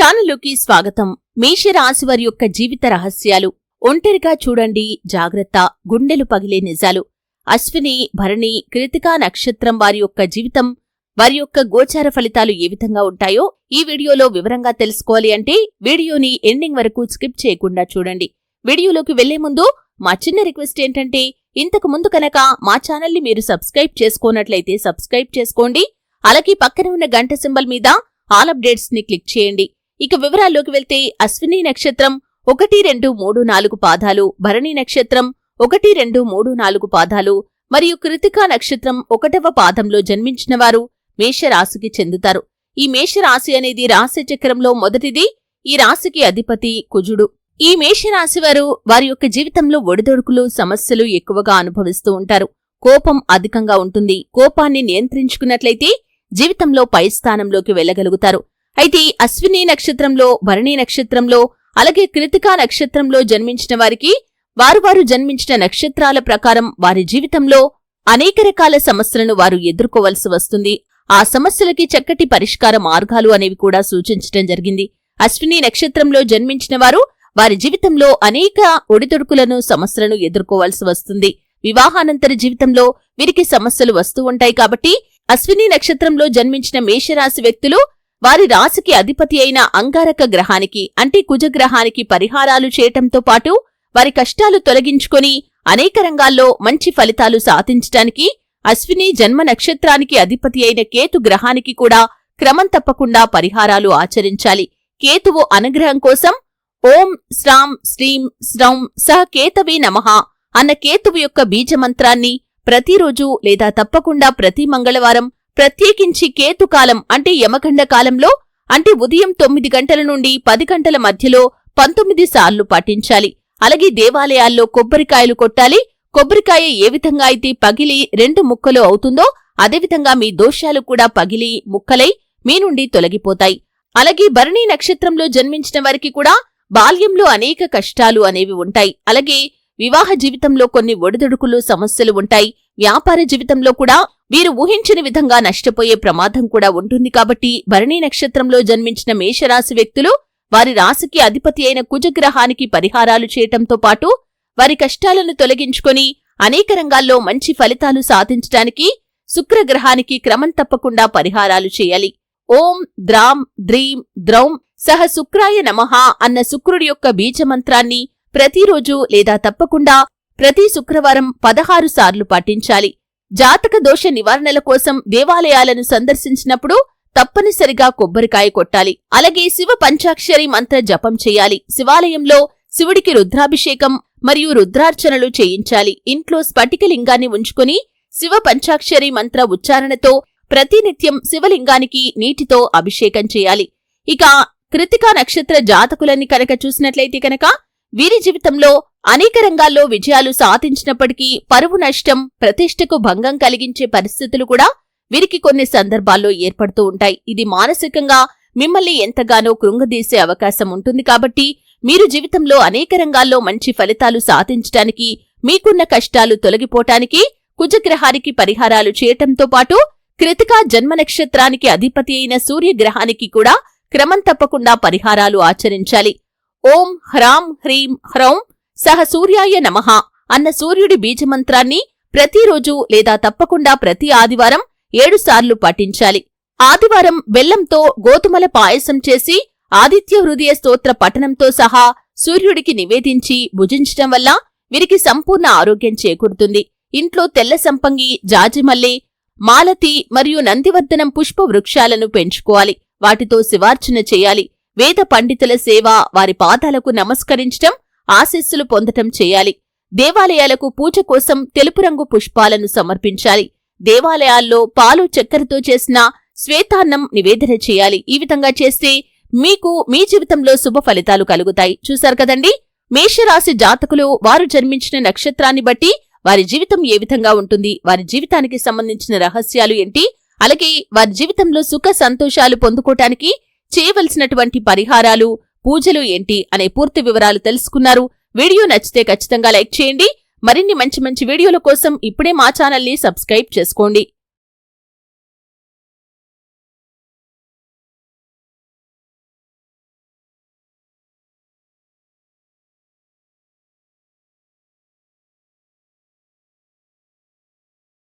ఛానల్లోకి స్వాగతం. మేషరాశి వారి యొక్క జీవిత రహస్యాలు. ఒంటరిగా చూడండి, జాగ్రత్త, గుండెలు పగిలే నిజాలు. అశ్విని, భరణి, కృతికా నక్షత్రం వారి యొక్క జీవితం, వారి యొక్క గోచార ఫలితాలు ఏ విధంగా ఉంటాయో ఈ వీడియోలో వివరంగా తెలుసుకోవాలి అంటే వీడియోని ఎండింగ్ వరకు స్కిప్ చేయకుండా చూడండి. వీడియోలోకి వెళ్లే ముందు మా చిన్న రిక్వెస్ట్ ఏంటంటే, ఇంతకు ముందు కనుక మా ఛానల్ని మీరు సబ్స్క్రైబ్ చేసుకోనట్లయితే సబ్స్క్రైబ్ చేసుకోండి. అలాగే పక్కన ఉన్న గంట సింబల్ మీద ఆల్ అప్డేట్స్ ని క్లిక్ చేయండి. ఇక వివరాల్లోకి వెళ్తే, అశ్విని నక్షత్రం 1, 2, 3, 4 పాదాలు, భరణి నక్షత్రం 1, 2, 3, 4 పాదాలు మరియు కృతికా నక్షత్రం 1వ పాదంలో జన్మించిన వారు మేషరాశికి చెందుతారు. ఈ మేషరాశి అనేది రాశి చక్రంలో మొదటిది. ఈ రాశికి అధిపతి కుజుడు. ఈ మేషరాశి వారు వారి యొక్క జీవితంలో ఒడిదొడుకులు, సమస్యలు ఎక్కువగా అనుభవిస్తూ ఉంటారు. కోపం అధికంగా ఉంటుంది. కోపాన్ని నియంత్రించుకున్నట్లయితే జీవితంలో పై స్థానంలోకి వెళ్లగలుగుతారు. అయితే అశ్విని నక్షత్రంలో, భరణి నక్షత్రంలో, అలాగే కృతికా నక్షత్రంలో జన్మించిన వారికి వారు జన్మించిన నక్షత్రాల ప్రకారం వారి జీవితంలో అనేక రకాల సమస్యలను వారు ఎదుర్కోవలసి వస్తుంది. ఆ సమస్యలకి చక్కటి పరిష్కార మార్గాలు అనేవి కూడా సూచించడం జరిగింది. అశ్విని నక్షత్రంలో జన్మించిన వారు వారి జీవితంలో అనేక ఒడిదొడుకులను, సమస్యలను ఎదుర్కోవాల్సి వస్తుంది. వివాహానంతర జీవితంలో వీరికి సమస్యలు వస్తూ ఉంటాయి. కాబట్టి అశ్విని నక్షత్రంలో జన్మించిన మేషరాశి వ్యక్తులు వారి రాశికి అధిపతి అయిన అంగారక గ్రహానికి అంటే కుజగ్రహానికి పరిహారాలు చేయటంతో పాటు వారి కష్టాలు తొలగించుకొని అనేక రంగాల్లో మంచి ఫలితాలు సాధించటానికి అశ్విని జన్మ నక్షత్రానికి అధిపతి అయిన కేతు గ్రహానికి కూడా క్రమం తప్పకుండా పరిహారాలు ఆచరించాలి. కేతువు అనుగ్రహం కోసం ఓం శ్రాం శ్రీం శ్రౌం సహ కేతవే నమః అన్న కేతువు యొక్క బీజమంత్రాన్ని ప్రతిరోజు లేదా తప్పకుండా ప్రతి మంగళవారం, ప్రత్యేకించి కేతుకాలం అంటే యమగండ కాలంలో అంటే ఉదయం 9 గంటల నుండి 10 గంటల మధ్యలో 19 సార్లు పాటించాలి. అలాగే దేవాలయాల్లో కొబ్బరికాయలు కొట్టాలి. కొబ్బరికాయ ఏ విధంగా అయితే పగిలి 2 ముక్కలు అవుతుందో అదేవిధంగా మీ దోషాలు కూడా పగిలి ముక్కలై మీ నుండి తొలగిపోతాయి. అలాగే భరణి నక్షత్రంలో జన్మించిన వారికి కూడా బాల్యంలో అనేక కష్టాలు అనేవి ఉంటాయి. అలాగే వివాహ జీవితంలో కొన్ని ఒడిదుడుకులు, సమస్యలు ఉంటాయి. వ్యాపార జీవితంలో కూడా వీరు ఊహించని విధంగా నష్టపోయే ప్రమాదం కూడా ఉంటుంది. కాబట్టి భరణి నక్షత్రంలో జన్మించిన మేషరాశి వ్యక్తులు వారి రాశికి అధిపతి అయిన కుజగ్రహానికి పరిహారాలు చేయటంతో పాటు వారి కష్టాలను తొలగించుకొని అనేక రంగాల్లో మంచి ఫలితాలు సాధించడానికి శుక్రగ్రహానికి క్రమం తప్పకుండా పరిహారాలు చేయాలి. ఓం ద్రాం ద్రీం ద్రౌం సహ శుక్రాయ నమః అన్న శుక్రుడి యొక్క బీజమంత్రాన్ని ప్రతిరోజు లేదా తప్పకుండా ప్రతి శుక్రవారం 16 సార్లు పాటించాలి. జాతక దోష నివారణల కోసం దేవాలయాలను సందర్శించినప్పుడు తప్పనిసరిగా కొబ్బరికాయ కొట్టాలి. అలాగే శివ పంచాక్షరి మంత్ర జపం చేయాలి. శివాలయంలో శివుడికి రుద్రాభిషేకం మరియు రుద్రార్చనలు చేయించాలి. ఇంట్లో స్ఫటికలింగాన్ని ఉంచుకుని శివ పంచాక్షరి మంత్ర ఉచ్చారణతో ప్రతినిత్యం శివలింగానికి నీటితో అభిషేకం చేయాలి. ఇక కృతికా నక్షత్ర జాతకులని కనుక చూసినట్లయితే కనుక వీరి జీవితంలో అనేక రంగాల్లో విజయాలు సాధించినప్పటికీ పరువు నష్టం, ప్రతిష్టకు భంగం కలిగించే పరిస్థితులు కూడా వీరికి కొన్ని సందర్భాల్లో ఏర్పడుతూ ఉంటాయి. ఇది మానసికంగా మిమ్మల్ని ఎంతగానో కృంగదీసే అవకాశం ఉంటుంది. కాబట్టి మీరు జీవితంలో అనేక రంగాల్లో మంచి ఫలితాలు సాధించడానికి, మీకున్న కష్టాలు తొలగిపోవటానికి కుజగ్రహానికి పరిహారాలు చేయటంతో పాటు కృతికా జన్మ నక్షత్రానికి అధిపతి అయిన సూర్యగ్రహానికి కూడా క్రమం తప్పకుండా పరిహారాలు ఆచరించాలి. ఓం హ్రాం హ్రీం హ్రౌం సహ సూర్యాయ నమః అన్న సూర్యుడి బీజమంత్రాన్ని ప్రతిరోజు లేదా తప్పకుండా ప్రతి ఆదివారం 7 సార్లు పాటించాలి. ఆదివారం బెల్లంతో గోధుమల పాయసం చేసి ఆదిత్య హృదయ స్తోత్ర పఠనంతో సహా సూర్యుడికి నివేదించి భుజించటం వల్ల వీరికి సంపూర్ణ ఆరోగ్యం చేకూరుతుంది. ఇంట్లో తెల్ల సంపంగి, జాజిమల్లె, మాలతి మరియు నందివర్ధనం పుష్ప వృక్షాలను పెంచుకోవాలి. వాటితో శివార్చన చేయాలి. వేద పండితుల సేవ, వారి పాదాలకు నమస్కరించటం, ఆశీస్సులు పొందటం చేయాలి. దేవాలయాలకు పూజ కోసం తెలుపు రంగు పుష్పాలను సమర్పించాలి. దేవాలయాల్లో పాలు, చక్కెరతో చేసిన శ్వేతాన్నం నివేదన చేయాలి. ఈ విధంగా చేస్తే మీకు మీ జీవితంలో శుభ ఫలితాలు కలుగుతాయి. చూశారు కదండి, మేషరాశి జాతకులు వారు జన్మించిన నక్షత్రాన్ని బట్టి వారి జీవితం ఏ విధంగా ఉంటుంది, వారి జీవితానికి సంబంధించిన రహస్యాలు ఏంటి, అలాగే వారి జీవితంలో సుఖ సంతోషాలు పొందుకోవటానికి చేయవలసినటువంటి పరిహారాలు, పూజలు ఏంటి అనే పూర్తి వివరాలు తెలుసుకున్నారు. వీడియో నచ్చితే ఖచ్చితంగా లైక్ చేయండి. మరిన్ని మంచి వీడియోల కోసం ఇప్పుడే మా ఛానల్ని సబ్స్క్రైబ్ చేసుకోండి.